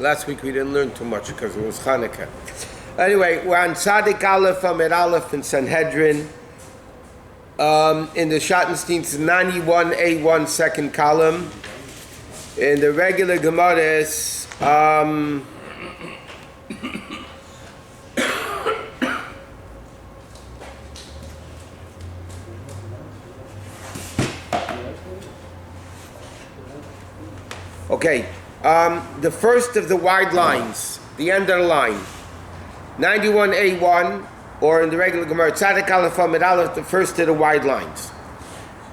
Last week we didn't learn too much because it was Hanukkah. Anyway, we're on Tzadik Aleph Amid Aleph in Sanhedrin. In the Schottenstein's 91A1 second column. In the regular Gemaras, okay, the first of the wide lines, the end of the line, 91A1, or in the regular Gemara, Tzadik Aleph Amid Aleph, the first of the wide lines.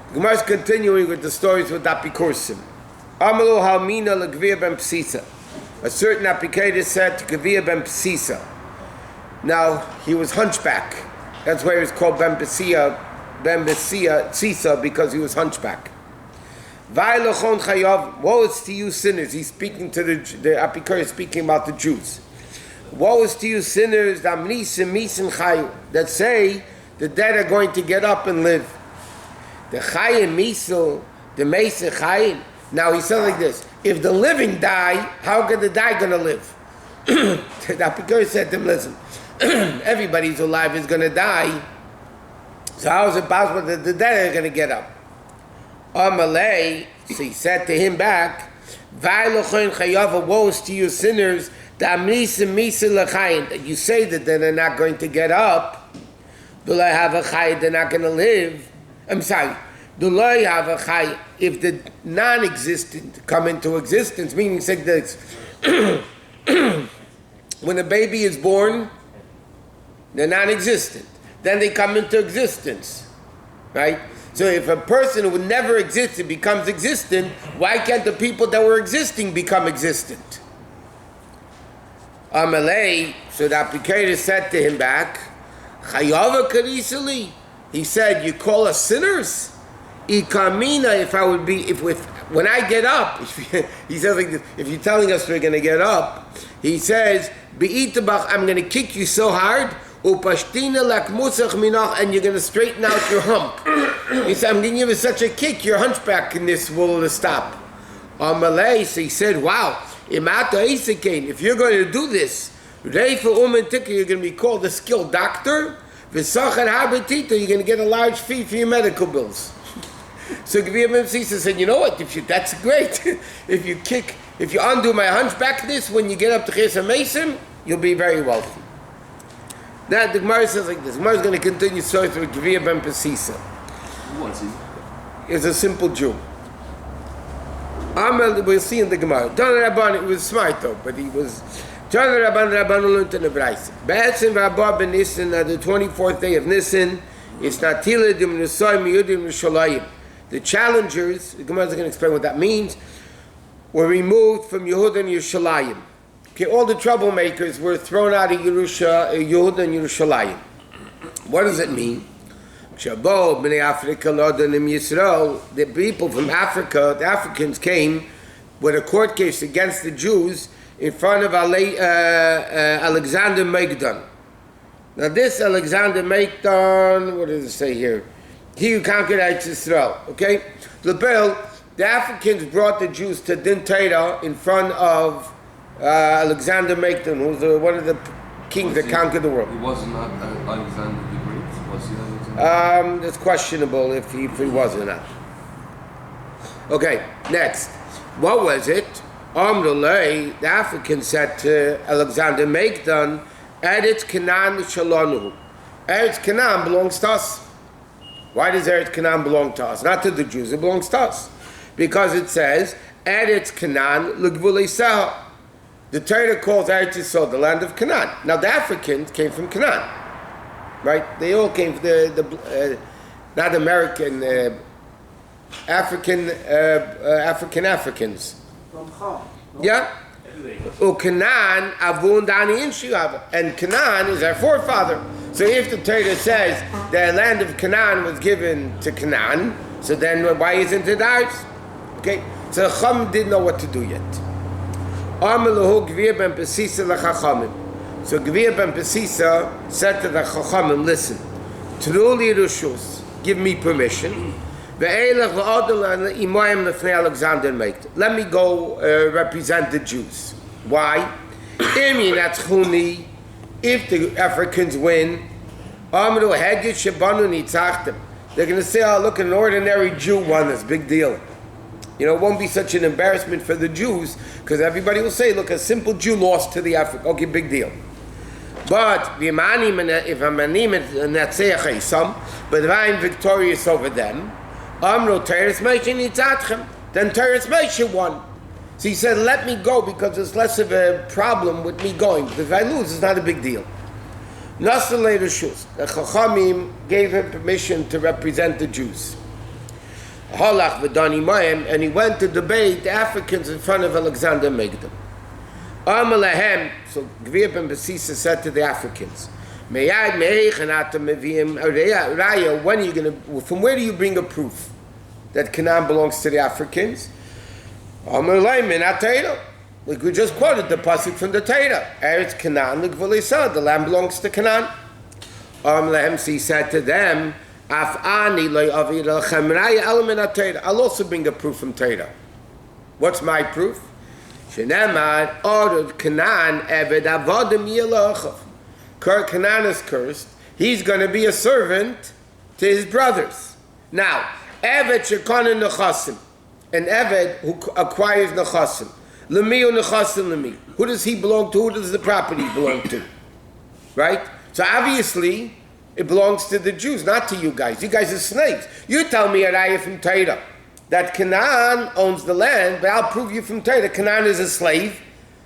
The Gemara is continuing with the stories with Apikursim. Amalu halmina legvia ben psisa. A certain applicator said to Gavia ben psisa. Now, he was hunchback. That's why he was called ben psisa, because he was hunchback. Va'ilachon chayav, woe is to you sinners. He's speaking to the applicator is speaking about the Jews. Woe is to you sinners, that say the dead are going to get up and live. The chayim misul, the meiseh chayim. Now he says like this: if the living die, how can the die going to live? The applicator said to him, listen, everybody who's alive is going to die. So how is it possible that the dead are going to get up? Amalei, so he said to him back, woe is to you sinners, that you say that they're not going to get up. They're not going to live. I'm sorry. If the non-existent come into existence, meaning say this, when a baby is born, they're non-existent. Then they come into existence, right? So if a person who never existed becomes existent, why can't the people that were existing become existent? Amalei, so the applicator said to him back, Chayava Karisali. He said, you call us sinners? Ikamina, if I would be, when I get up, he says like this, if you're telling us we're going to get up, he says, Be'itabach, I'm going to kick you so hard, Upashtina lakmusach minach, and you're going to straighten out your hump. He said, I'm going to give you such a kick, your hunchbackness will stop. Amalei, so he said, wow, Imata Isakain, if you're going to do this, Reifa Umantika, you're going to be called a skilled doctor, Visachan Habitita, you're going to get a large fee for your medical bills. So Gavir Ben Psisa said, you know what, that's great. if you undo my hunchbackness when you get up to Chesed Mason, you'll be very wealthy. Now the Gemara says like this. The Gemara is going to continue story through Gavir Ben Psisa. Who was he? He's a simple Jew. Amel, we'll see in the Gemara. John Rabban, he was smart though, but he was... John Rabban learned in the Braisa. Be'etzim Rabba ben Nisan, the 24th day of Nisan, is Natila dim Nisai miyudim Yerushalayim. The challengers, the Gemara is going to explain what that means, were removed from Yehuda and Yerushalayim. Okay, all the troublemakers were thrown out of Yehuda and Yerushalayim. What does it mean? Shabo, Bnei Africa, Lodanim Yisrael, the people from Africa, the Africans came with a court case against the Jews in front of Alexander Megdon. Now this Alexander Megdon, what does it say here? He who conquered Eretz Yisrael, okay? The Africans brought the Jews to Din Torah in front of Alexander Megdon, who was one of the kings that conquered the world. He was not Alexander the Great? Was he Alexander? It's questionable if he was or not. Okay, next. What was it? The African said to Alexander Megdon, Eretz Canaan Shalonu. Eretz Canaan belongs to us. Why does Eretz Canaan belong to us? Not to the Jews, it belongs to us. Because it says, Eretz Canaan L'gvulei Sahel. The Torah calls Eretz Yisrael the land of Canaan. Now the Africans came from Canaan. Right? They all came from not American, Africans. Yeah? Canaan, and Canaan is our forefather. So if the Torah says the land of Canaan was given to Canaan, so then why isn't it ours? Okay? So the Chacham didn't know what to do yet. So Gvir ben Pesisa said to the Chachamim, listen, Truli Rushus, give me permission. Let me go represent the Jews. Why? If the Africans win, they're going to say, oh, look, an ordinary Jew won this, big deal. You know, it won't be such an embarrassment for the Jews, because everybody will say, look, a simple Jew lost to the African. Okay, big deal. But if I'm victorious over them, then Teres Moshe won. So he said, let me go, because there's less of a problem with me going. Because if I lose, it's not a big deal. Nasser later Shus. The Chachamim gave him permission to represent the Jews. And he went to debate the Africans in front of Alexander Megdon. So Gvir ben Basisa said to the Africans, when are you going to, from where do you bring a proof that Canaan belongs to the Africans? Like we just quoted the pasuk from the Torah. Eretz Canaan, the land belongs to Canaan. So he said to them, I'll also bring a proof from Torah. What's my proof? Canaan is cursed. He's going to be a servant to his brothers. Now, Eved shekonin nechasim, an Eved who acquires nechasim. Lemi or nechasim lemi. Who does he belong to? Who does the property belong to? Right? So obviously, it belongs to the Jews, not to you guys. You guys are slaves. You tell me a raya from Torah that Canaan owns the land, but I'll prove you from Torah that Canaan is a slave,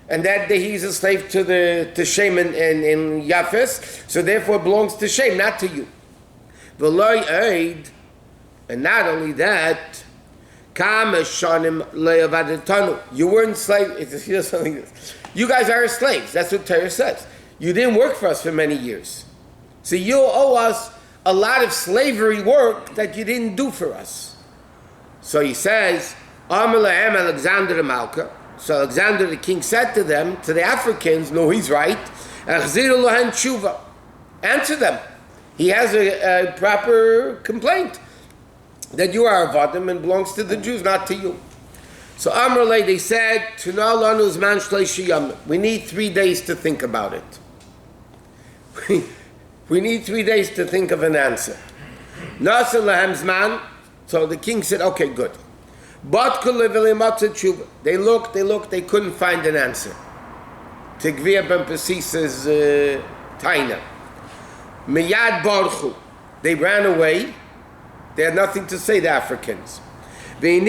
and that he's a slave to Shem and Yafes, so therefore it belongs to Shem, not to you. V'loy eid, and not only that, you weren't slaves. You guys are slaves. That's what Torah says. You didn't work for us for many years. So you owe us a lot of slavery work that you didn't do for us. So he says, Alexander the Malka. So Alexander the king said to them, to the Africans, no, he's right. Answer them. He has a proper complaint that you are Avadim and belongs to the Jews, not to you. So Amrullah, they said, we need 3 days to think about it. We need 3 days to think of an answer. So the king said, okay, good. They looked, they couldn't find an answer. Tigvir ben Pasisa's taina. Miyad barchu. They ran away. They had nothing to say, the Africans. And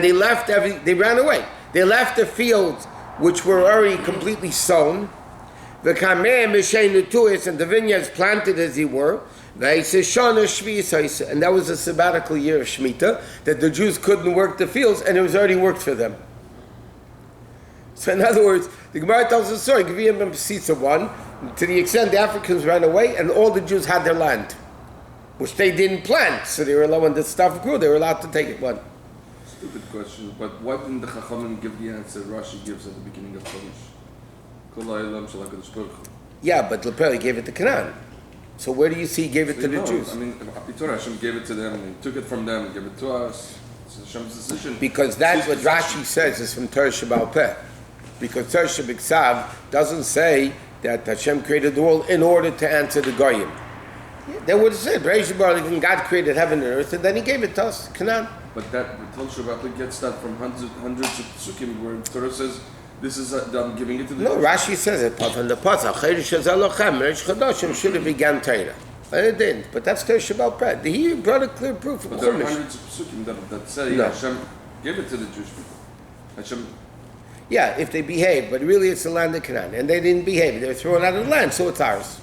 they left they ran away. They left the fields which were already completely sown. And the vineyards planted as they were. And that was a sabbatical year of Shemitah, that the Jews couldn't work the fields, and it was already worked for them. So in other words, the Gemara tells the story, Gvir ben Pasisa won, to the extent the Africans ran away, and all the Jews had their land, which they didn't plant, so they were allowed, when the stuff grew, they were allowed to take it. One. Stupid question, but why didn't the Chachamim give the answer Rashi gives at the beginning of Chodesh? Yeah, but Lepel gave it to Canaan. So where do you see he gave it to the Jews? I mean, Hashem gave it to them, and he took it from them and gave it to us. It's Hashem's decision. Because that's what Rashi says is from Torah Sheba'al Peh. Because Torah Shebiksav doesn't say that Hashem created the world in order to answer the Goyim. They would have said, God created heaven and earth, and then he gave it to us, Canaan. But that, the Torah Sheba'al Peh gets that from hundreds of psukim, where Torah says, this is, I'm giving it to the No, Rashi says it, from the Pasach, should have began Torah. But it didn't. But that's Torah Sheba'al Peh. He brought a clear proof. But there are hundreds of psukim that say Hashem gave it to the Jewish people. Hashem. Yeah, if they behave, but really it's the land of Canaan. And they didn't behave. They were thrown out of the land, so it's ours.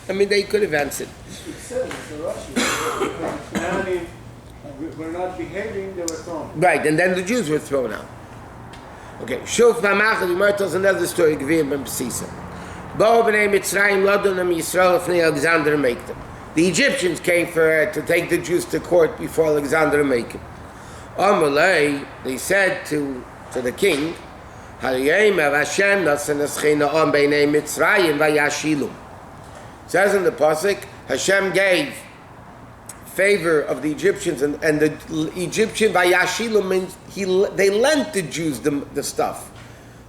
I mean, they could have answered. It says, it's a Rashi. We're not behaving, they were thrown. Right, and then the Jews were thrown out. Okay, Shuf Mamach, the Gemara tells another story, Gvir ben Pasisa. Bo b'nei Mitzrayim ladonam Yisrael ifnei Alexander Meikdim. The Egyptians came to take the Jews to court before Alexander Meikdim. Amalei, they said to the king, Hariyim av Hashem nasan eschena on b'nei Mitzrayim vayashilum. Says in the pasuk, Hashem gave favor of the Egyptians, and the Egyptian vayashilum means they lent the Jews the stuff.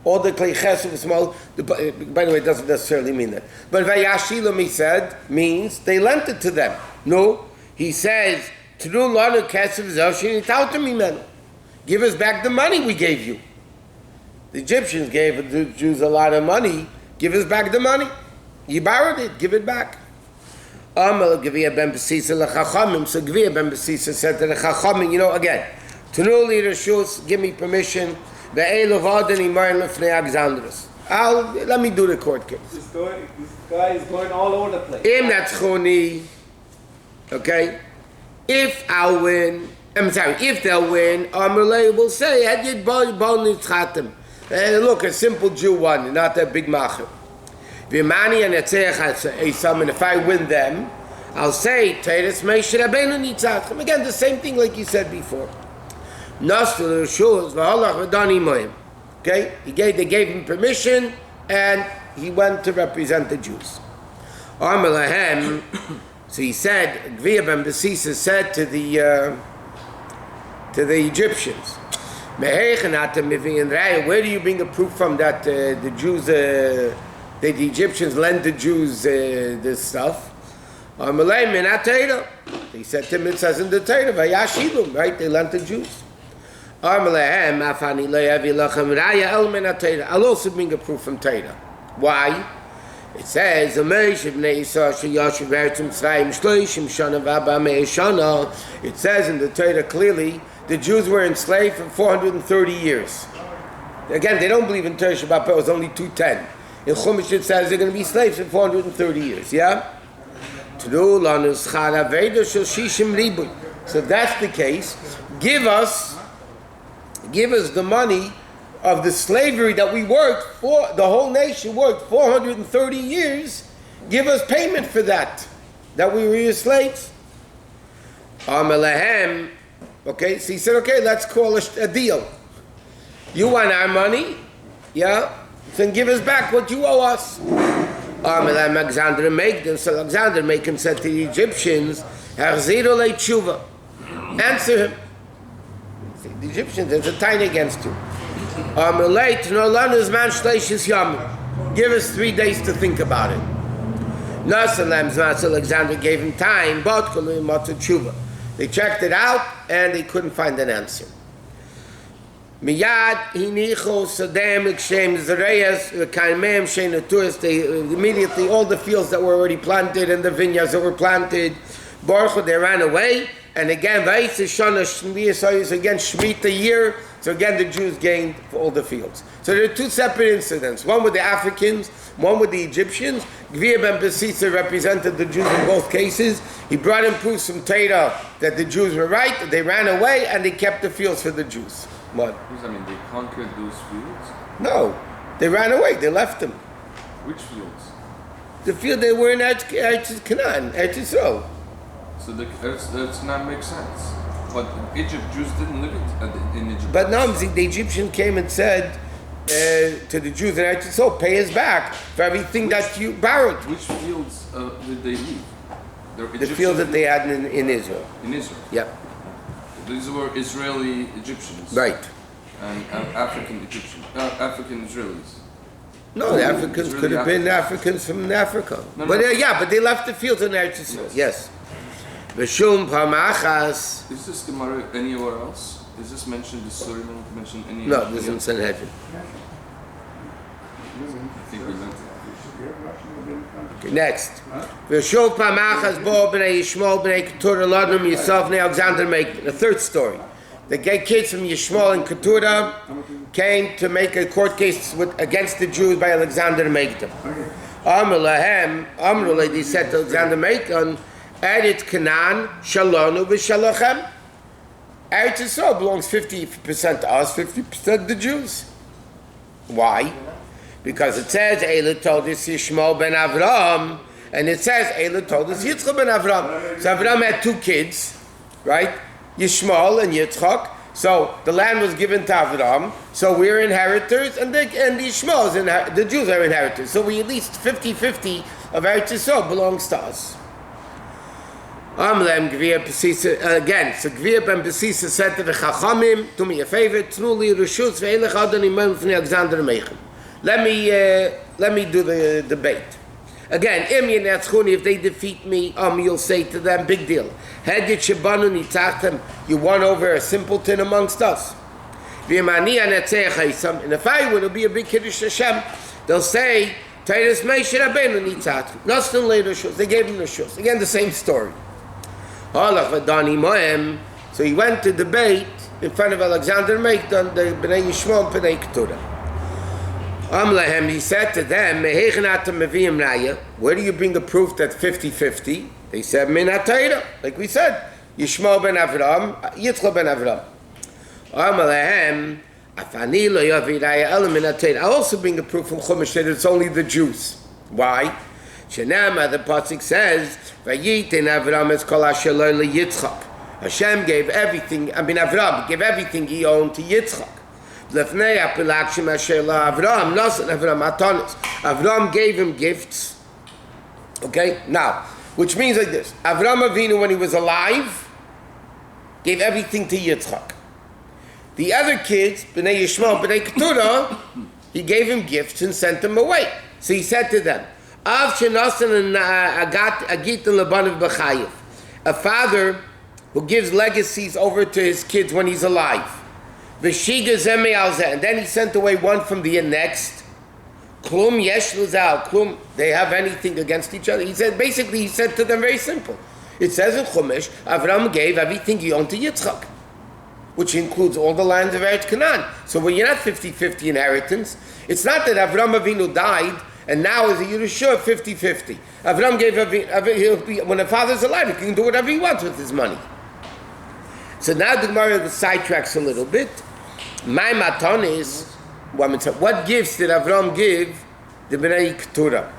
All the klei chesed was small. By the way, it doesn't necessarily mean that. But vayashilum, he said, means they lent it to them. No, he says, "Tru lanu kesef zoshin itautem mimenu." Give us back the money we gave you. The Egyptians gave the Jews a lot of money. Give us back the money. You borrowed it. Give it back. So Gvia ben Besisa said to the Chachamim, again, Tanu li reshus, give me permission. Let me do the court case. This guy is going all over the place. Okay? If I'll win, if they'll win, Amalei will say, look, a simple Jew won, not that big macher. Vimani and and if I win them, I'll say, Teres Moshe Rabbeinu nitzatchem. Again, the same thing like you said before. Okay? They gave him permission, and he went to represent the Jews. So he said, Gvia ben Besisa said to the Egyptians, where do you bring a proof from that the Jews, that the Egyptians lent the Jews this stuff? He said to him, it says in the Torah, right? They lent the Jews. I'll also bring a proof from Torah. Why? It says, it says in the Torah clearly, the Jews were enslaved for 430 years. Again, they don't believe in Torah Shabbat Peh, it was only 210. In Chumash it says they're going to be slaves for 430 years, yeah? So if that's the case, give us the money of the slavery that we worked for, the whole nation worked 430 years, give us payment for that we were your slaves. Okay, so he said, okay, let's call a deal. You want our money, yeah? Then give us back what you owe us. So Alexander Macon said to the Egyptians, answer him. The Egyptians, there's a tine against you. Give us 3 days to think about it. Alexander gave him time, they checked it out and they couldn't find an answer. Immediately all the fields that were already planted and the vineyards that were planted, they ran away. And again, again, Shemitah year. So again, the Jews gained for all the fields. So there are two separate incidents. One with the Africans, one with the Egyptians. Gvia ben Besisa represented the Jews in both cases. He brought in proofs from Torah that the Jews were right, that they ran away, and they kept the fields for the Jews. What? What does that mean? They conquered those fields? No. They ran away. They left them. Which fields? The field they were in Eretz Canaan, Eretz Yisrael. So that's not make sense. But Egypt, Jews didn't live in Egypt. But no, the Egyptian came and said to the Jews in Eretz Yisrael, pay us back for everything that you borrowed. Which fields did they leave? The fields that they had in Israel. In Israel? Yep. These were Israeli Egyptians. Right. And African Egyptians. African Israelis. No, the Africans could have been Africans from Africa. No, but but they left the fields in Eretz Yisrael. Yes. V'shum pamachas. Is this Gemara anywhere else? Is this mentioned? Is Suleiman mentioned anywhere? No, this is in Sanhedrin. I think we meant it. Okay, next. V'shum pamachas bo b'nei Yishmael b'nei Keturah ladnum Yisaf b'nei Alexander Macon. The third story. The gay kids from Yishmael and Keturah came to make a court case against the Jews by Alexander Macon. Amrullah, they said to Alexander Macon, Eretz Canaan, Shalonu v'Shalochem. Eretz Yisrael belongs 50% to us, 50% to the Jews. Why? Because it says, Eila told us Yishmael ben Avram, and it says, Eila told us Yitzchak ben Avram. So Avram had 2 kids, right? Yishmael and Yitzchak. So the land was given to Avram. So we're inheritors, and the Jews are inheritors. So we at least 50-50 of Eretz Yisrael belongs to us. Again, so Gvir ben Besisa said to the Chachamim, do me a favor, Tnuli Rishus ve'elech adoni mem fnei Alexander Meichem. Let me do the debate. Again, if they defeat me, you'll say to them, big deal. You won over a simpleton amongst us. And if I win, it'll be a big Kiddush Hashem. They'll say, Titus Moshe Rabbeinu nitzat. Nothing later shus. They gave him the shus. Again, the same story. So he went to debate in front of Alexander Meikdon, the Bnei Yishmael and Bnei Keturah. He said to them, where do you bring the proof that 50-50? They said, Min HaTorah. Like we said, Yishmael ben Avram, Yitzchak ben Avram. I also bring a proof from Chumash that it's only the Jews. Why? Shenama, the pasuk says, Hashem gave everything, Avram gave everything he owned to Yitzchak. Avram gave him gifts. Okay, now, which means like this: Avram Avinu, when he was alive, gave everything to Yitzchak. The other kids, Bnei Yishmael, Bnei Keturah, he gave him gifts and sent them away. So he said to them, a father who gives legacies over to his kids when he's alive. And then he sent away one from the next. Klum yesh luzal. Klum, they have anything against each other. He said to them very simple. It says in Chumash, Avram gave everything he owned to Yitzchak, which includes all the lands of Eretz Canaan. So when you're not 50-50 inheritance, it's not that Avram Avinu died and now is a Yerushah 50-50. Avram gave when the father's alive, he can do whatever he wants with his money. So now the Gemara sidetracks a little bit. My maton is, what gifts did Avram give the Bnei Keturah?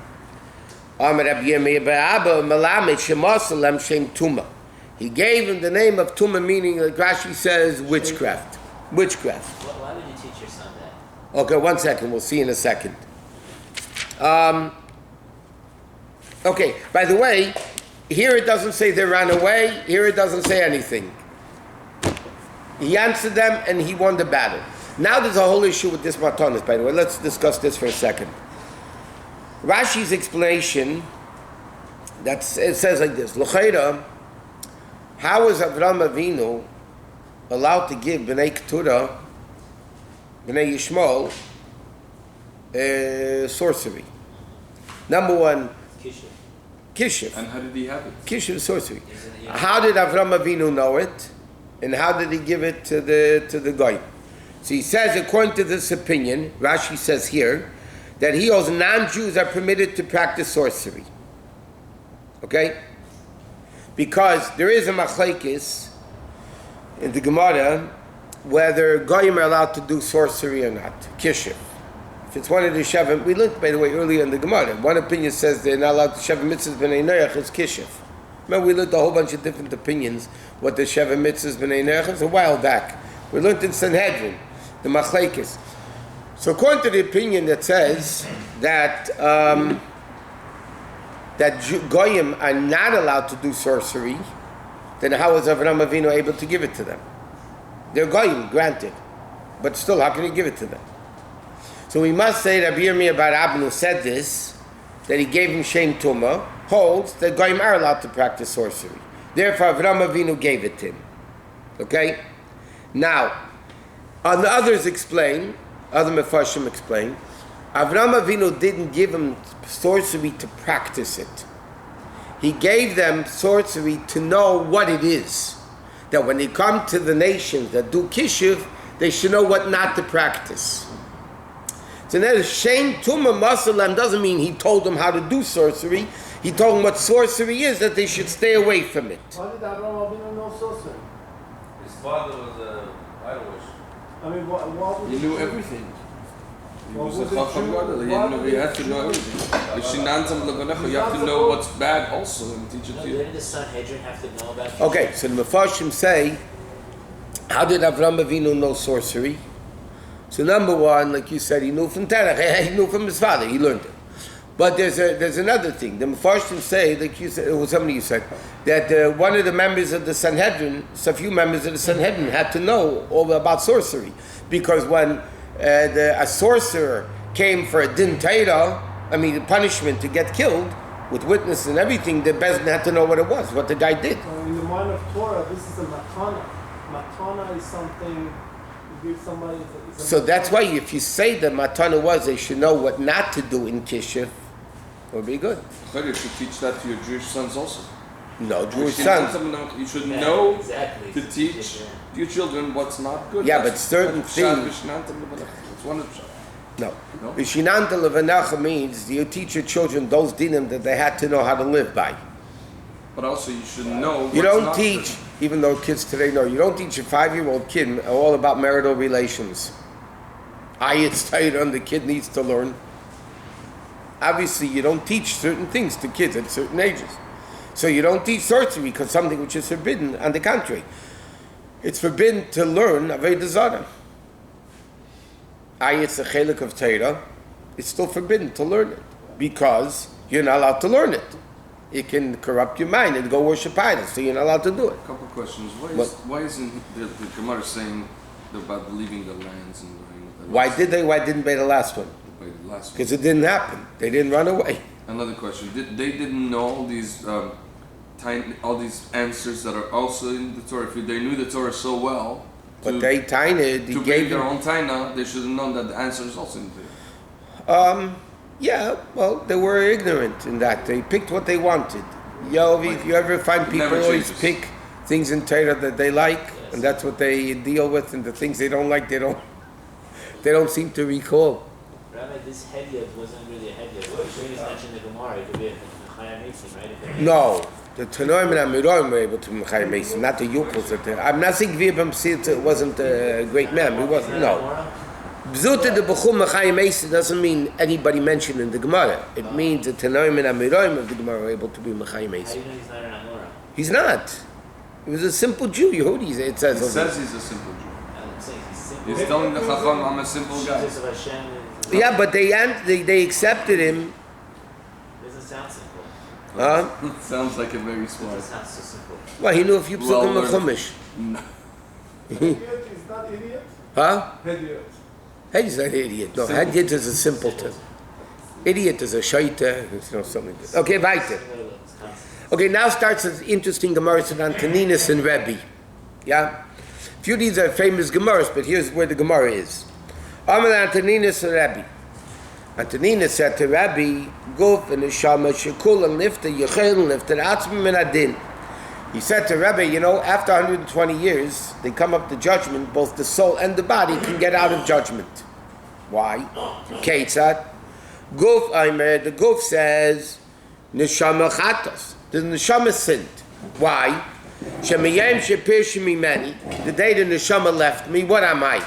He gave him the name of Tumah, meaning, like Rashi says, witchcraft. Witchcraft. Why would you teach your son that? Okay, 1 second. We'll see in a second. Okay, by the way, here it doesn't say they ran away. Here it doesn't say anything. He answered them and he won the battle. Now there's a whole issue with this matanis, by the way. Let's discuss this for a second. Rashi's explanation, it says like this. L'chaira, how is Avram Avinu allowed to give Bnei Keturah, Bnei Yishmael, sorcery? Number one, Kishuf. And how did he have it? Kishuf, sorcery. How did Avram Avinu know it? And how did he give it to the guy? So he says, according to this opinion, Rashi says here, that he holds non-Jews are permitted to practice sorcery. Okay? Because there is a machlekes in the Gemara whether goyim are allowed to do sorcery or not. Kishuf. If it's one of the Sheva, we looked, by the way, earlier in the Gemara. One opinion says they're not allowed to Sheva mitzvahs b'nei noach is kishuf. Remember, we looked a whole bunch of different opinions what the Sheva mitzvahs b'nei noach is a while back. We learned in Sanhedrin, the machlekes. So according to the opinion that says that goyim are not allowed to do sorcery, then how is Avraham Avinu able to give it to them? They're goyim, granted, but still, how can he give it to them? So we must say Rabbi Yirmiyah bar Abnu said this, that he gave him Shem Tumah, holds that goyim are allowed to practice sorcery. Therefore, Avraham Avinu gave it to him. Okay? Now, the others explain, other Mefarshim explain, Avraham Avinu didn't give them sorcery to practice it. He gave them sorcery to know what it is. That when they come to the nations that do kishuv, they should know what not to practice. So now, Shem Tumah Masalam doesn't mean he told them how to do sorcery. He told them what sorcery is, that they should stay away from it. Why did Avraham Avinu know sorcery? His father was a idol worshiper. I mean, what was He knew everything. He Well, was was a it chacham true? gadol. He had to know everything. You have to know what's bad also and teach it No, to you. didn't the Sanhedrin have to know about Okay, so the Mefarshim say, how did Avraham Avinu know sorcery? So number one, like you said, he knew from Terach, he knew from his father, he learned it. But there's another thing. The Mefarshim say, like you said, it was somebody you said, that one of the members of the Sanhedrin, so a few members of the Sanhedrin had to know all about sorcery. Because when a sorcerer came for a din Torah, the punishment to get killed, with witness and everything, the Bezdin had to know what it was, what the guy did. So in the mind of Torah, this is a matana. Matana is something you give somebody. So that's why if you say the matana was, they should know what not to do in Kishif, it would be good. You should teach that to your Jewish sons also. No, Jewish sons. You should know exactly. to teach your children what's not good. Yeah, but certain things. It's one of No. No? Vishinanta Levanecha means you teach your children those dinim that they had to know how to live by. But also you should know You what's don't not teach, good. even though kids today know, you don't teach a 5-year-old kid all about marital relations. It's Torah, the kid needs to learn. Obviously, you don't teach certain things to kids at certain ages. So you don't teach sorcery because something which is forbidden. On the contrary, it's forbidden to learn Avodah Zarah. It's a chelik of Torah. It's still forbidden to learn it because you're not allowed to learn it. It can corrupt your mind and go worship idols, so you're not allowed to do it. A couple of questions. Why isn't the Gemara saying about leaving the lands and learning? Why didn't they the last one? Because it didn't happen. They didn't run away. Another question. They didn't know all these all these answers that are also in the Torah. If they knew the Torah so well, But they tiny. to bring their own taina, they should have known that the answer is also in there. Yeah, well, they were ignorant in that. They picked what they wanted. If you ever find It people never always changes. pick things in Torah that they like, and that's what they deal with, and the things they don't like, they don't seem to recall. Rabbi, this hedyot wasn't really a hedyot. What you mentioned in the Gemara, it could be a Mechayah Mason, right? No, the Tanoim and Amiroim were able to Mechayim Mason, not the Yupels. I'm not saying Vibam Sita wasn't a great man. He wasn't. No. Bzuta the Bechum Mechayim Mason doesn't mean anybody mentioned in the Gemara. It means the Tanoim and Amiroim of the Gemara were able to be Mechayim How do Mason. you know he's not an Amora? He's not. He was a simple Jew. Yehudi, it says. It says he's a simple Jew. I'm saying he's simple. He's telling the Chacham, I'm a simple guy. Jesus of Hashem is- Yeah, but they accepted him. Doesn't sound simple. Huh? Sounds like a very smart. Doesn't sound so simple. Well, he knew a few psukim of learned. Chumash. No. Idiot is not idiot. Huh? Idiot. He's not an idiot. No, idiot is a simpleton. Idiot is a shaita, something like that. Okay, weiter. Okay, now starts an interesting Gemara on Antoninus and Rebbe. Yeah? A few of these are famous Gemaras, but here's where the Gemara is. Amar Antoninus and Rebbe. Antoninus said to Rebbe, Guf and Neshama Shekul and Lifta Yechel and Lifta Atzmim and Adin. He said to Rebbe, after 120 years, they come up to judgment, both the soul and the body can get out of judgment. Why? Ketzad. Guf Aimer, the Guf says, Neshama Chatos. The Neshama sinned. Why? Shemiyem Shepir Many. The day the Neshama left me, what am I?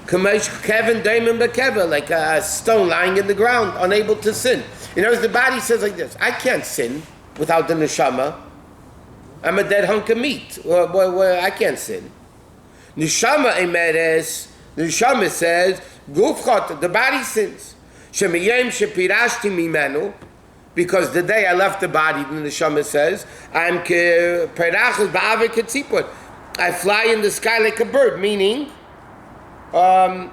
Kamesh Kevin Damon Bekeva, like a stone lying in the ground, unable to sin. The body says like this, I can't sin without the Neshama. I'm a dead hunk of meat. I can't sin. Neshama Emeres, Neshama says, Guf Chot, the body sins. Shemiyem Shepirashti Mimenu, because the day I left the body, the Neshama says, I'm Perachos Ba'ave Ketzipot. I fly in the sky like a bird, meaning I'm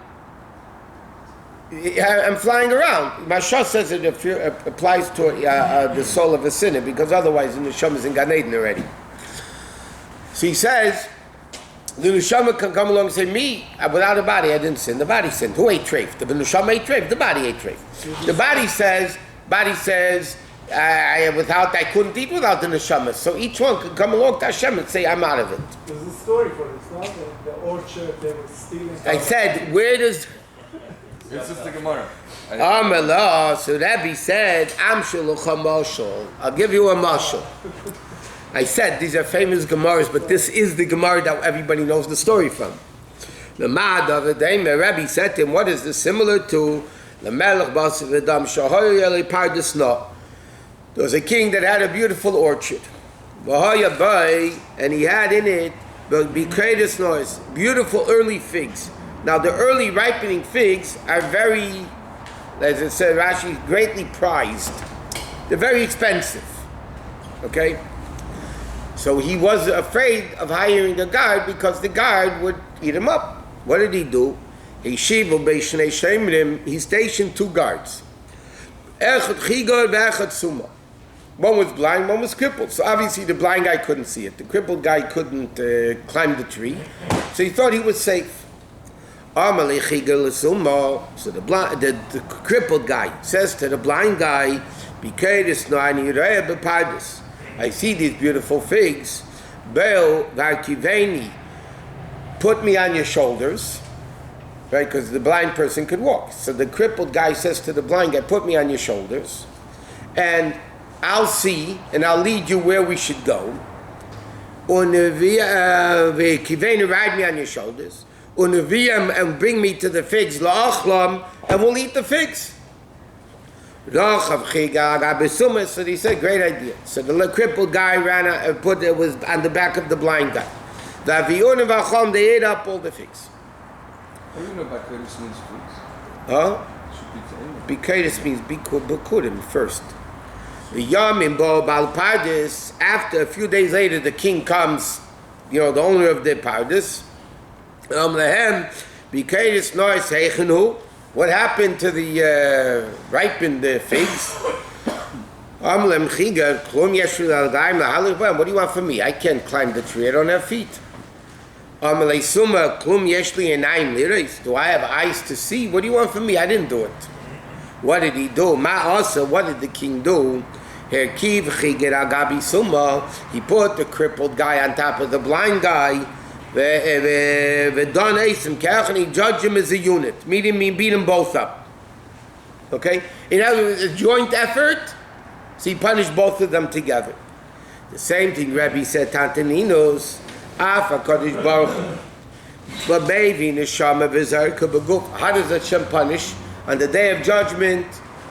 flying around. Mashal says it applies to the soul of a sinner, because otherwise the Neshama is in Gan Eden already. So he says, the Neshama can come along and say, me, without a body, I didn't sin. The body sinned. Who ate treif? The Neshama ate treif. The body ate treif. The body says, I couldn't eat without the Neshama. So each one could come along to Hashem and say, I'm out of it. There's a story for this, not the orchard they were stealing. I said, where does... It's just the Gemara. Amala, so Rabbi said, Am Shalucha Mashal. I'll give you a mashal. I said, these are famous Gemaras, but this is the Gemara that everybody knows the story from. The Ma'ad of the day, Rabbi said to him, what is this similar to? The Melech Bas V'Dam Shahoy Eli Pardesna. There was a king that had a beautiful orchard. V'Haya Bay, and he had in it, B'Kredes Noise, beautiful early figs. Now the early ripening figs are very as it said, Rashi, greatly prized. They're very expensive. Okay? So he was afraid of hiring a guard because the guard would eat him up. What did he do? He stationed 2 guards. One was blind, one was crippled. So obviously the blind guy couldn't see it. The crippled guy couldn't climb the tree. So he thought he was safe. So the crippled guy says to the blind guy, I see these beautiful figs. Put me on your shoulders. Right, because the blind person could walk. So the crippled guy says to the blind guy, put me on your shoulders, and I'll see, and I'll lead you where we should go. Ride me on your shoulders. And bring me to the figs, and we'll eat the figs. So he said, great idea. So the crippled guy it was on the back of the blind guy. They ate up all the figs. How do you know Bakaris means fruits? Huh? Bikaris means Bikurim first. The Yom in Bo Balpardis, after a few days later, the king comes, the owner of the Pardis. Bikaris Nois Heichenu. What happened to the ripened figs? What do you want from me? I can't climb the tree, I don't have feet. Do I have eyes to see? What do you want from me? I didn't do it. What did he do? What did the king do? He put the crippled guy on top of the blind guy. And he judged him as a unit. Beat him both up. Okay? In other words, a joint effort. So he punished both of them together. The same thing Rabbi said, Tantaninos. How does Hashem punish? On the day of judgment,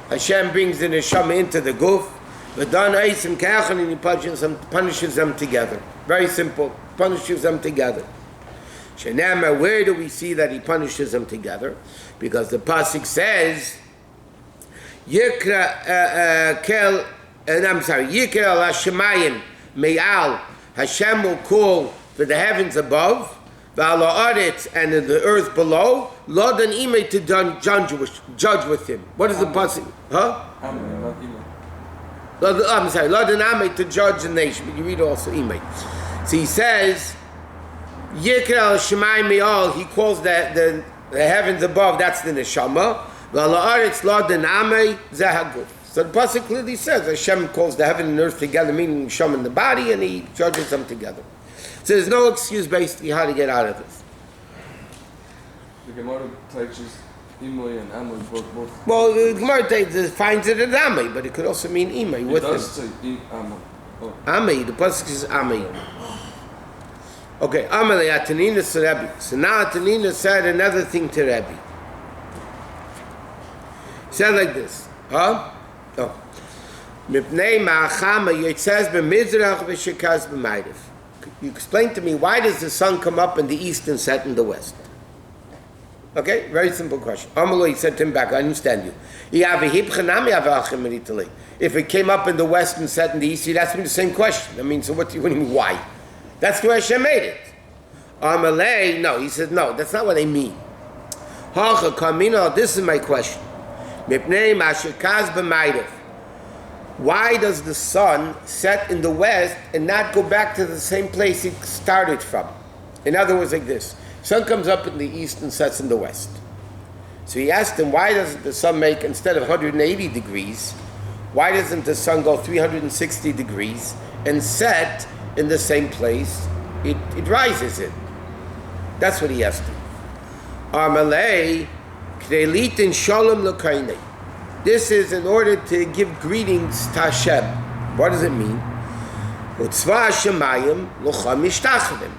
Hashem brings the neshama into the guf, and he punishes them together. Very simple. Punishes them together. Where do we see that he punishes them together? Because the pasuk says, Yikra al Hashemayim Me'al. Hashem will call for the heavens above, and in the earth below, Lord and Imay to judge with him. What is the pasuk? Huh? Lord and Amay to judge the nation. But you read also Imay. So he says, Yikra al Shemayim Me'al, he calls the heavens above, that's the neshama. Lord and Amay Zahaguf. So the pasuk clearly says Hashem calls the heaven and earth together, meaning Hashem in the body, and he judges them together. So there's no excuse basically how to get out of this. The Gemara teaches Imay and Amay both. Well, the Gemara defines it as Amay, but it could also mean Imay with him. It does say Amay. Oh. Amay, the pasuk is Amay. Okay, Amay Atanina to Rabbi. So now Atanina said another thing to Rabbi. He said like this, huh? Oh. You explain to me, why does the sun come up in the east and set in the west? Okay, very simple question. He said to him back, I understand you. If it came up in the west and set in the east, you'd ask me the same question. I mean, so what do you mean, why? That's the way Hashem made it. No, he said, no, that's not what I mean. This is my question. Why does the sun set in the west and not go back to the same place it started from? In other words, like this. Sun comes up in the east and sets in the west. So he asked him, why doesn't the sun make, instead of 180 degrees, why doesn't the sun go 360 degrees and set in the same place it rises in? That's what he asked him. This is in order to give greetings to Hashem. What does it mean?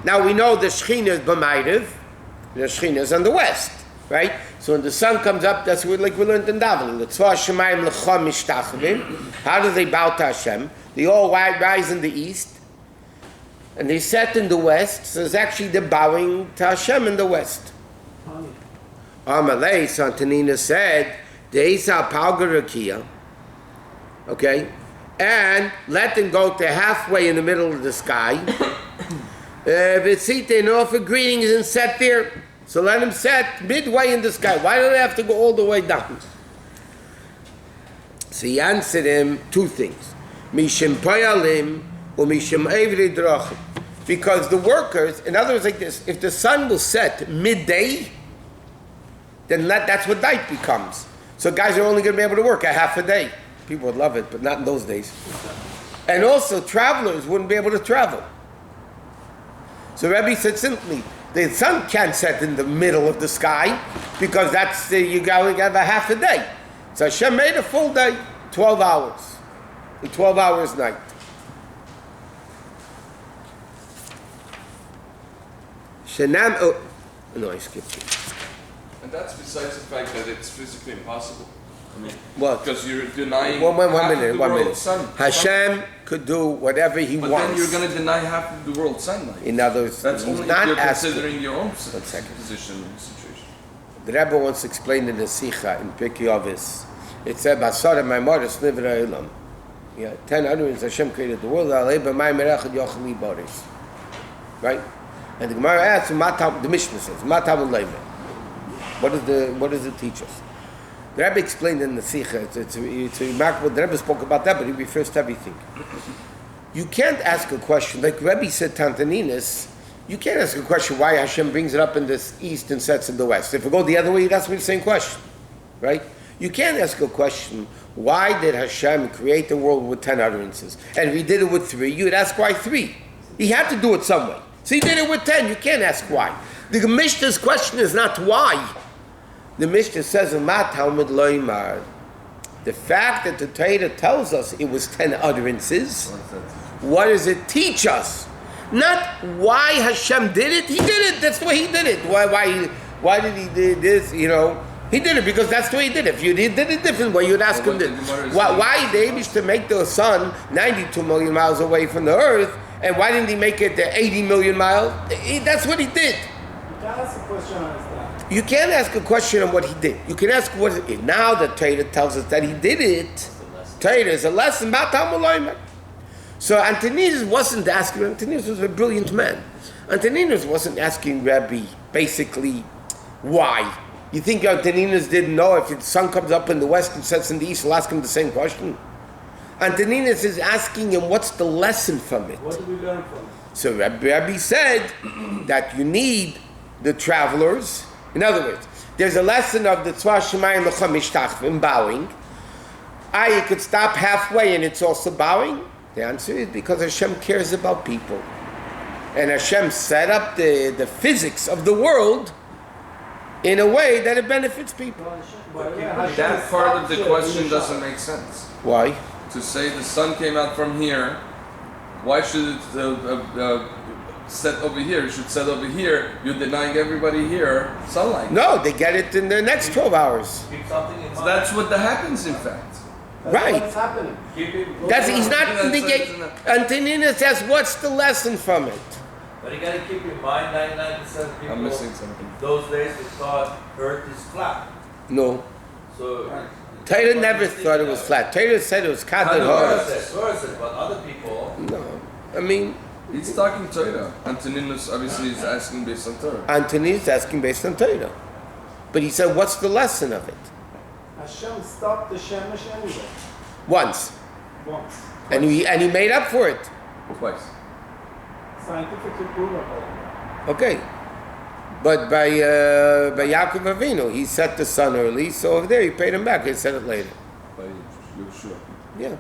Now we know the Shechina is b'mayrev, the Shechina is on the west, right? So when the sun comes up, that's what, like we learned in davening. How do they bow to Hashem? They all rise in the east, and they set in the west. So it's actually they're bowing to Hashem in the west. Amalei, Santanina said, Deisa Palgarakia, okay, and let them go to halfway in the middle of the sky. V'tzite and offer greetings and set there. So let them set midway in the sky. Why do they have to go all the way down? So he answered him two things. Mishim payalim or mishim evri drachim. Because the workers, in other words like this, if the sun will set midday, then that's what night becomes. So guys are only going to be able to work a half a day. People would love it, but not in those days. And also, travelers wouldn't be able to travel. So Rebbe said simply, the sun can't set in the middle of the sky because that's you only have a half a day. So Hashem made a full day, 12 hours. In 12 hours night. No, I skipped it. And that's besides the fact that it's physically impossible. I mean, What? because you're denying One half minute. of the world's sun. Hashem could do whatever He But wants. then you're going to deny half of the world's sunlight. In other words, That's He's only if not you're asking. considering your own second. position and situation. The Rebbe once explained in the Sikha in Pirkei Avos. It said, "Basara my mother snivra elam." Yeah, 10 utterances Hashem created the world. Right? And the Gemara asks, the Mishnah says, what does it teach us? The Rebbe explained in the Sikha, it's remarkable, the Rebbe spoke about that, but he refers to everything. You can't ask a question, like Rebbe said to Antoninus, you can't ask a question why Hashem brings it up in the east and sets in the west. If we go the other way, you'd ask me the same question, right? You can't ask a question, why did Hashem create the world with 10 utterances? And if he did it with 3, you'd ask why 3. He had to do it some way. So he did it with 10, you can't ask why. The Mishnah's question is not why. The Mishnah says, Talmud loymar. The fact that the Torah tells us it was 10 utterances, what does it teach us? Not why Hashem did it, He did it, that's the way He did it. Why did He do this, He did it because that's the way He did it. If you did it a different way, you'd ask Him this. Why did He to make the sun 92 million miles away from the earth, and why didn't He make it 80 million miles? That's what He did. You can't ask a question on that. You can't ask a question on what He did. You can ask what it is. Now the Torah tells us that He did it. Torah is a lesson. So Antoninus wasn't asking, Antoninus was a brilliant man. Antoninus wasn't asking Rabbi, basically, why? You think Antoninus didn't know if the sun comes up in the west and sets in the east, he'll ask him the same question? Antoninus is asking him, what's the lesson from it? What do we learn from it? So Rabbi said that you need the travelers. In other words, there's a lesson of the Tzva Shemayim L'chamish Tachvim, bowing. You could stop halfway and it's also bowing. The answer is because Hashem cares about people. And Hashem set up the physics of the world in a way that it benefits people. That part of the question doesn't make sense. Why? To say the sun came out from here, why should it set over here? It should set over here. You're denying everybody here sunlight. No, they get it in the next 12 hours. Keep something in So mind. that's what happens, in fact. Right. What's happening? Keep it. He's not Antoninus says, what's the lesson from it? But you gotta keep in mind, 99% people. I'm missing something. Those days we thought Earth is flat. No. So. Torah never thought it was flat. Torah said it was kated Torah haaretz. says, but other people. No. I mean, He's talking Torah. Antoninus obviously is asking based on Torah. Antoninus is asking based on Torah. But he said, what's the lesson of it? Hashem stopped the Shemesh anyway. Once. Once. And he made up for it. Twice. Scientifically provable. Okay. But by Yaakov Avinu, he set the sun early, so over there he paid him back. He said it later. You're sure. Yeah.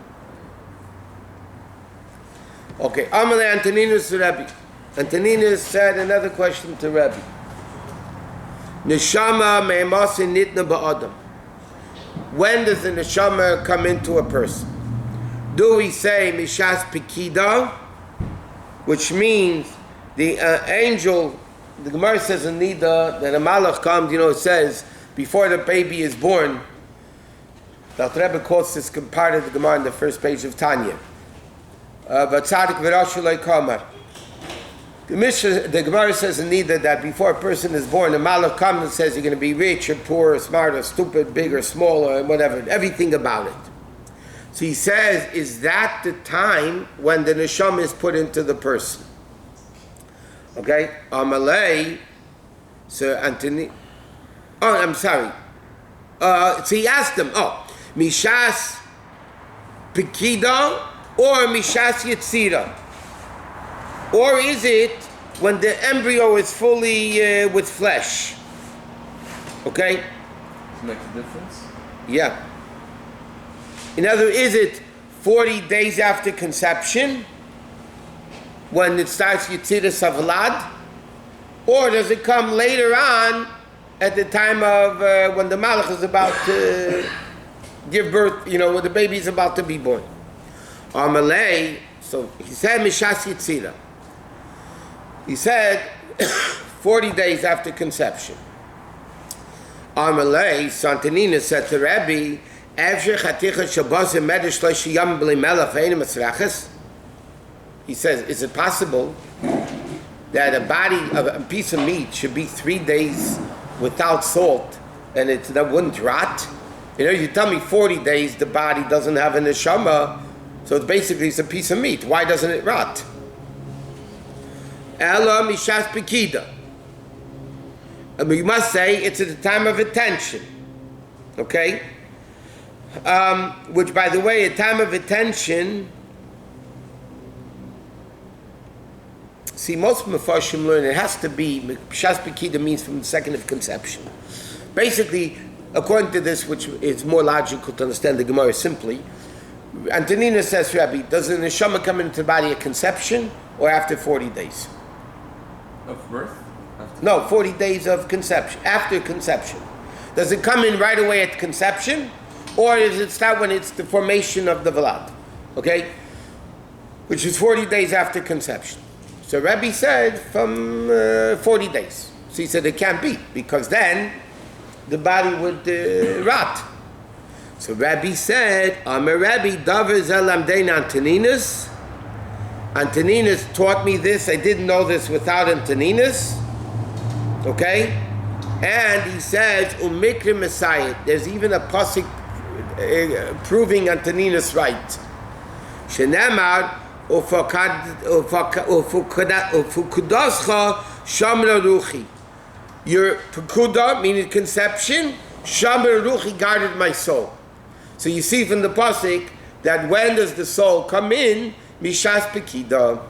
Okay. Amalei Antoninus to Rabbi. Antoninus said another question to Rabbi. Neshama me'emasin nitna ba'adam. When does the neshama come into a person? Do we say mishas pikida, which means the angel, the Gemara says in Nida, that a malach comes, it says, before the baby is born, the Rebbe quotes this part of the Gemara in the first page of Tanya. V'tzadik v'rashu lo'kamar. The Gemara says in Nida that before a person is born, the Malach comes and says you're going to be rich or poor or smart or stupid, big or small or whatever, everything about it. So he says, is that the time when the neshama is put into the person? Okay? Amalei, so Antony, I'm sorry. So he asked him, Mishas Pekida or Mishas Yetzira? Or is it when the embryo is fully with flesh? Okay? Does it make a difference? Yeah. In other words, is it 40 days after conception when it starts Yetzira Savlad? Or does it come later on at the time of when the Malach is about to give birth, when the baby is about to be born? Amalei, so he said Mishas Yetzira. He said 40 days after conception. Amalei, Santanina said to Rabbi, he says, is it possible that a piece of meat should be 3 days without salt and that wouldn't rot? You tell me 40 days the body doesn't have a neshama, so it's a piece of meat. Why doesn't it rot? Ela mishas pekida. We must say it's at the time of attention. Okay? Which, by the way, a time of attention, see, most Mefarshim learn it has to be, mishas pekida means from the second of conception. Basically, according to this, which is more logical to understand the Gemara simply, Antonina says, Rabbi, does the neshama come into the body at conception or after 40 days? Of birth? No, 40 days of conception, after conception. Does it come in right away at conception, or does it start when it's the formation of the Vlad? Okay? Which is 40 days after conception. So Rabbi said from 40 days. So he said it can't be, because then the body would rot. So Rabbi said, Amar Rabbi, Davar Zelamdein Antoninas. Antoninas taught me this. I didn't know this without Antoninas. Okay? And he says, Umikri Messiah. There's even a pasuk proving Antoninas right. Shenemar, Ufukudascha Shamra Ruchi. Your Pekuda, meaning conception, Shamra Ruchi guarded my soul. So you see from the pasuk that when does the soul come in? Mishas Pekida,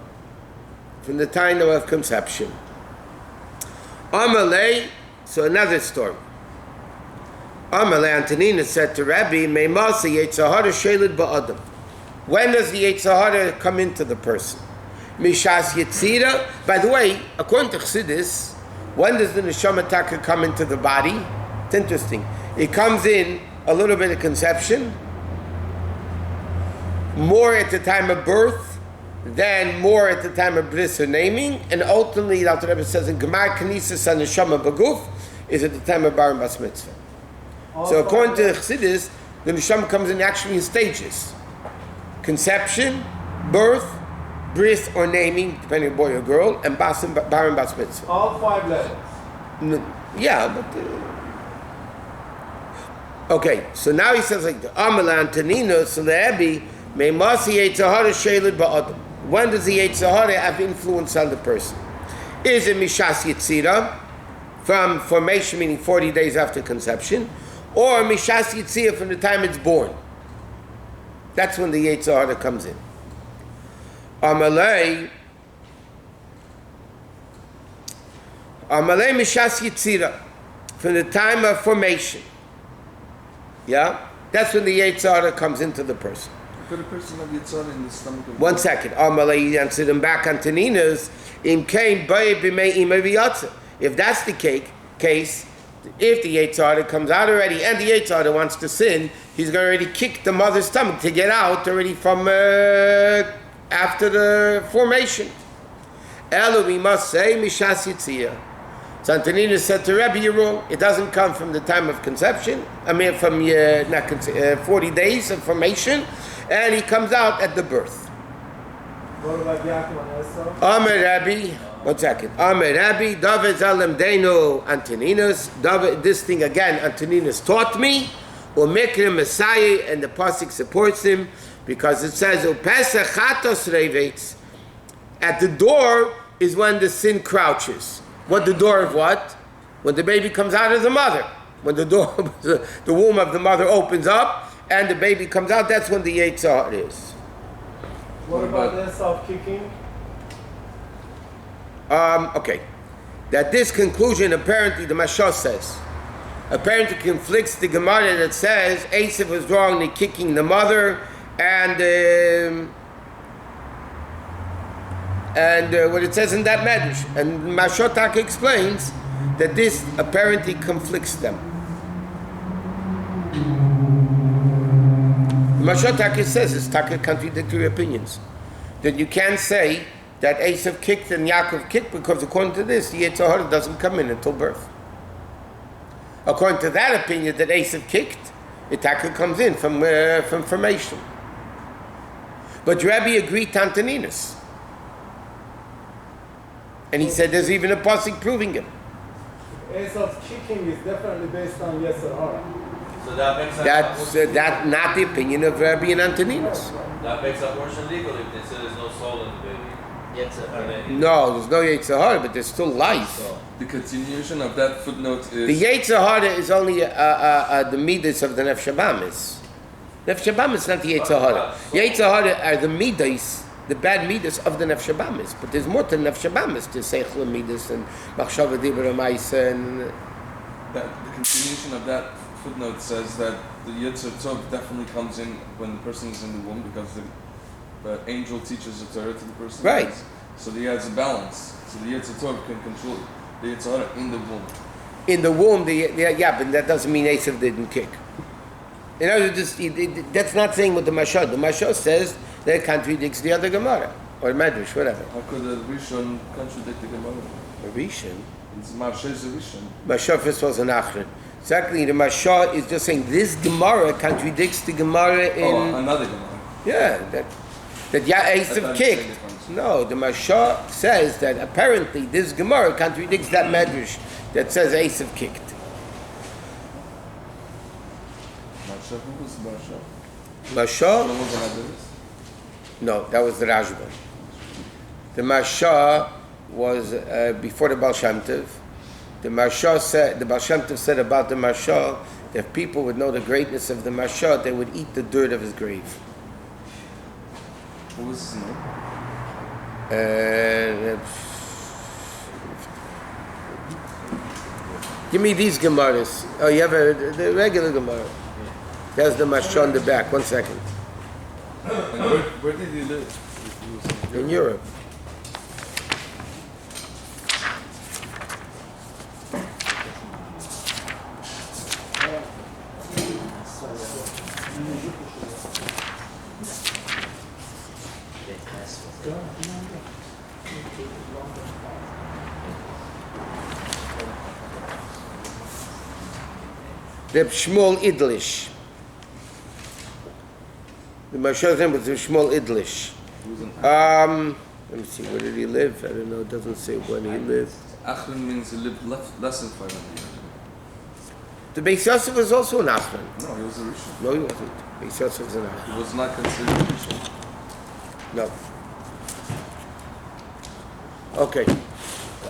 from the time of conception. Amalei, so another story. Amalei Antonina said to Rabbi, Meimasa Yetzahara Shelid Ba'adam. When does the Yetzahara come into the person? Mishas Yetzira. By the way, according to Chassidus, when does the Neshama Taka come into the body? It's interesting. It comes in a little bit of conception, more at the time of birth, then more at the time of bris or naming, and ultimately, the Alter Rebbe says in Gemara Knesses and Neshama Baguf is at the time of Bar and Bas Mitzvah. So according to Chassidus, the Neshama comes in actually in stages: conception, birth, bris or naming, depending on boy or girl, and Bar and Bas Mitzvah. All 5 letters. Yeah, but. Okay, so now he says like the Amala Antonino Salebi. When does the Yetzirah have influence on the person? Is it Mishas Yetzirah, from formation, meaning 40 days after conception, or Mishas Yetzirah from the time it's born? That's when the Yetzirah comes in. Amalei Mishas Yetzirah, from the time of formation. Yeah? That's when the Yetzirah comes into the person. Could a person have Yitzhak in the stomach of 1 second. Amalei answered him back on Taninas. If that's the case, if the Yetzirah comes out already and the Yetzirah wants to sin, he's going to already kick the mother's stomach to get out already from after the formation. Elu, we must say, Mishas Yitziyah. So Antonina said to Rabbi, you're wrong. It doesn't come from the time of conception. From 40 days of formation. And he comes out at the birth. What about Yaakov and Esau? Amar Rabbi, 1 second. Amar Rabbi, David Zalem Deno Antoninus. David, this thing again, Antoninus taught me. Umikra Messiah, and the pasuk supports him because it says, Upesa Chatos Revetz. At the door is when the sin crouches. What the door of what? When the baby comes out of the mother. When the door, the womb of the mother opens up and the baby comes out, that's when the Yetzer Hara is. What about the self-kicking? Okay. That this conclusion, apparently, the Mashal says, apparently conflicts the Gemara that says Esav was wrong in kicking the mother, and what it says in that medrash. And Mashal Taka explains that this apparently conflicts them. Mashal Taka says it's Taka contradictory opinions. That you can't say that Esav kicked and Yaakov kicked because according to this, the Yetzer Hara doesn't come in until birth. According to that opinion that Esav kicked, it Taka comes in from formation. But Rabbi agreed to Antoninus. And he said there's even a pasuk proving it. Esav's kicking is definitely based on Yetzer Hara. So that makes That's not the opinion of Rabbi and Antoninus. that makes abortion legal if they say there's no soul in the baby. No, there's no Yetzer Hara, but there's still life. The continuation of that footnote is... The Yetzer Hara is only the midas of the Nefesh Habamis. Nefesh Habamis is not the Yetzer Hara. Yetzer Hara are the midas, the bad midas of the Nefesh Habamis. But there's more to Nefesh Habamis, to Seichel midas and Machshava Dibra Maisa and... the continuation of that footnote says that the Yetzer Tov definitely comes in when the person is in the womb because the angel teaches the Torah to the person. Right. So he has a balance. So the Yetzer Tov can control the Yetzer Hara in the womb. In the womb, but that doesn't mean Esav didn't kick. In other words, that's not saying what the Mashal. The Mashal says that it contradicts the other Gemara or Medrash, whatever. How could the Rishon contradict the Gemara? The Rishon? It's Marshes the Rishon. Mashal first was an Achron. Exactly, the Mashal is just saying this Gemara contradicts the Gemara in... another Gemara. Yeah, that Esav kicked. No, the Mashal says that apparently this Gemara contradicts that Medrash that says Esav kicked. Marsha, who was Marsha? Mashal? No, that was the Rashba. The Mashal was before the Baal Shem Tov. The Baal Shem Tov said about the Mashal, that if people would know the greatness of the Mashal, they would eat the dirt of his grave. What was his name? Give me these Gemaras. Oh, you have the regular Gemara. There's the Mashal in the back. 1 second. And where did he live? In Europe. Reb Shmuel Idlish. The Mashal's name was Reb Shmuel Idlish. Let me see, where did he live? I don't know, it doesn't say when he lived. Achron means he lived less than 500 years. The Beis Yosef was also an Achron. No, he was a Rishon. No, he wasn't. Beis Yosef was an Achron. He was not considered a Rishon. No. Okay.